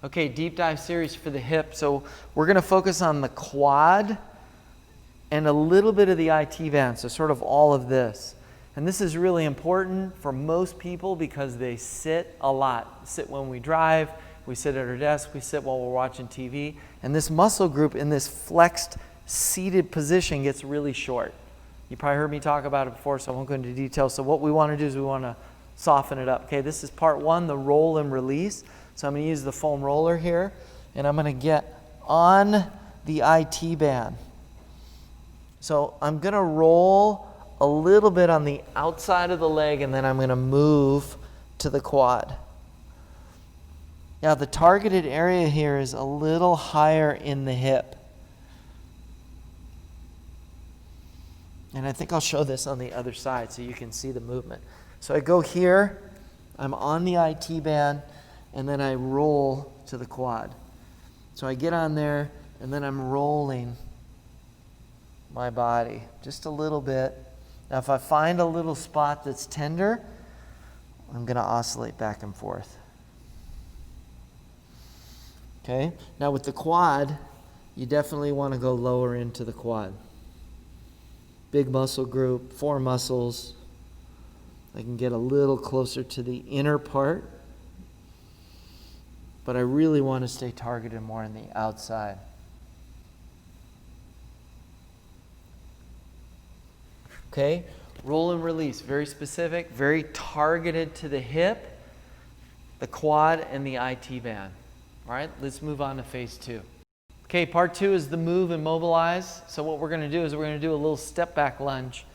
Okay, deep dive series for the hip. So we're going to focus on the quad and a little bit of the IT band, so sort of all of this. And this is really important for most people because they sit a lot. Sit when we drive, we sit at our desk, we sit while we're watching TV. And this muscle group in this flexed seated position gets really short. You probably heard me talk about it before, so I won't go into detail. So what we want to do is we want to soften it up. Okay, this is part one, the roll and release. So I'm going to use the foam roller here, and I'm going to get on the IT band. So I'm going to roll a little bit on the outside of the leg, and then I'm going to move to the quad. Now the targeted area here is a little higher in the hip. And I think I'll show this on the other side so you can see the movement. So I go here, I'm on the IT band, and then I roll to the quad. So I get on there, and then I'm rolling my body just a little bit. Now if I find a little spot that's tender, I'm going to oscillate back and forth. Okay, now with the quad, you definitely want to go lower into the quad. Big muscle group, 4 muscles. I can get a little closer to the inner part, but I really want to stay targeted more on the outside. Okay, roll and release, very specific, very targeted to the hip, the quad, and the IT band. All right, let's move on to phase 2. Okay, part 2 is the move and mobilize. So what we're going to do is we're going to do a little step back lunge.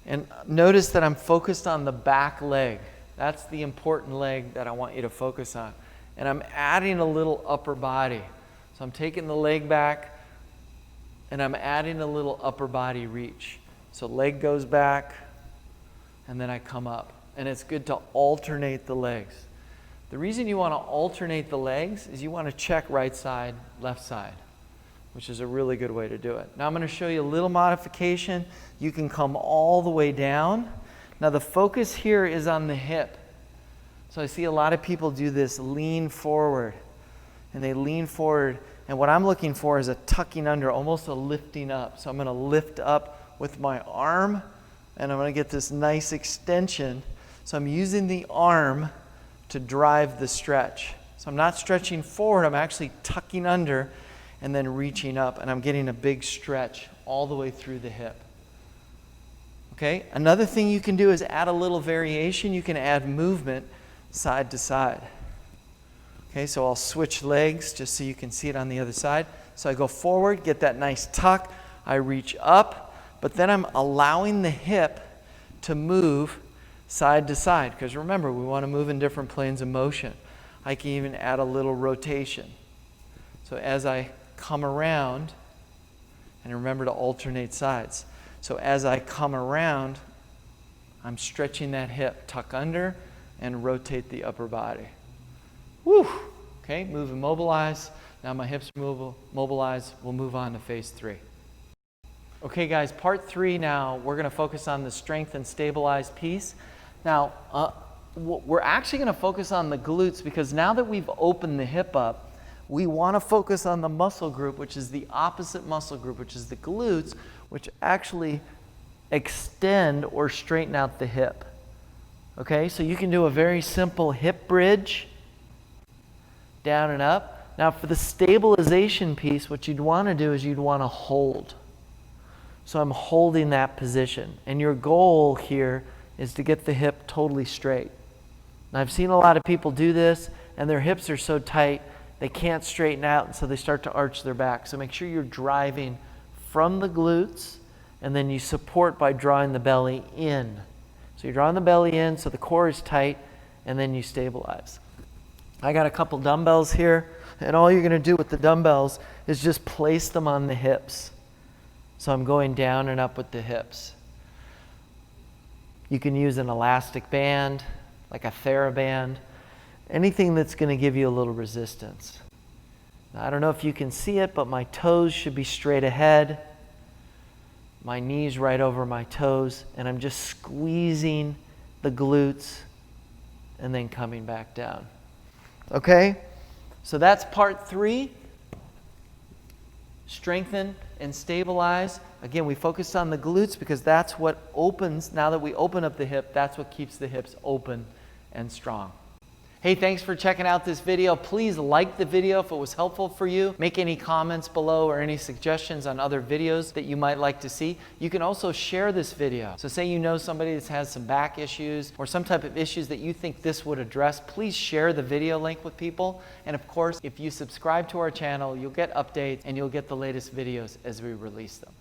And notice that I'm focused on the back leg. That's the important leg that I want you to focus on. And I'm adding a little upper body. So I'm taking the leg back, and I'm adding a little upper body reach. So leg goes back, and then I come up. And it's good to alternate the legs. The reason you want to alternate the legs is you want to check right side, left side, which is a really good way to do it. Now I'm going to show you a little modification. You can come all the way down. Now the focus here is on the hip. So I see a lot of people do this lean forward, and they lean forward, and what I'm looking for is a tucking under, almost a lifting up. So I'm going to lift up with my arm, and I'm going to get this nice extension. So I'm using the arm to drive the stretch. So I'm not stretching forward, I'm actually tucking under and then reaching up, and I'm getting a big stretch all the way through the hip. Okay, another thing you can do is add a little variation. You can add movement side to side. Okay, so I'll switch legs just so you can see it on the other side. So I go forward, get that nice tuck, I reach up, but then I'm allowing the hip to move side to side, because remember, we want to move in different planes of motion. I can even add a little rotation. So as I come around, and remember to alternate sides. So as I come around, I'm stretching that hip, tuck under, and rotate the upper body. Woo! Okay, move and mobilize. Now my hips mobilize. We'll move on to phase 3. Okay guys, part 3 now, we're going to focus on the strength and stabilize piece. Now, we're actually going to focus on the glutes, because now that we've opened the hip up, we want to focus on the muscle group, which is the opposite muscle group, which is the glutes, which actually extend or straighten out the hip. Okay, so you can do a very simple hip bridge, down and up. Now for the stabilization piece, what you'd want to do is you'd want to hold. So I'm holding that position, and your goal here is to get the hip totally straight. Now I've seen a lot of people do this, and their hips are so tight they can't straighten out, and so they start to arch their back. So make sure you're driving from the glutes, and then you support by drawing the belly in. So you're drawing the belly in so the core is tight, and then you stabilize. I got a couple dumbbells here, and all you're going to do with the dumbbells is just place them on the hips. So I'm going down and up with the hips. You can use an elastic band, like a TheraBand, anything that's going to give you a little resistance. Now, I don't know if you can see it, but my toes should be straight ahead. My knees right over my toes, and I'm just squeezing the glutes and then coming back down. Okay? So that's part 3. Strengthen and stabilize. Again, we focused on the glutes because that's what opens, now that we open up the hip, that's what keeps the hips open and strong. Hey, thanks for checking out this video. Please like the video if it was helpful for you. Make any comments below or any suggestions on other videos that you might like to see. You can also share this video. So say you know somebody that has some back issues or some type of issues that you think this would address, please share the video link with people. And of course, if you subscribe to our channel, you'll get updates and you'll get the latest videos as we release them.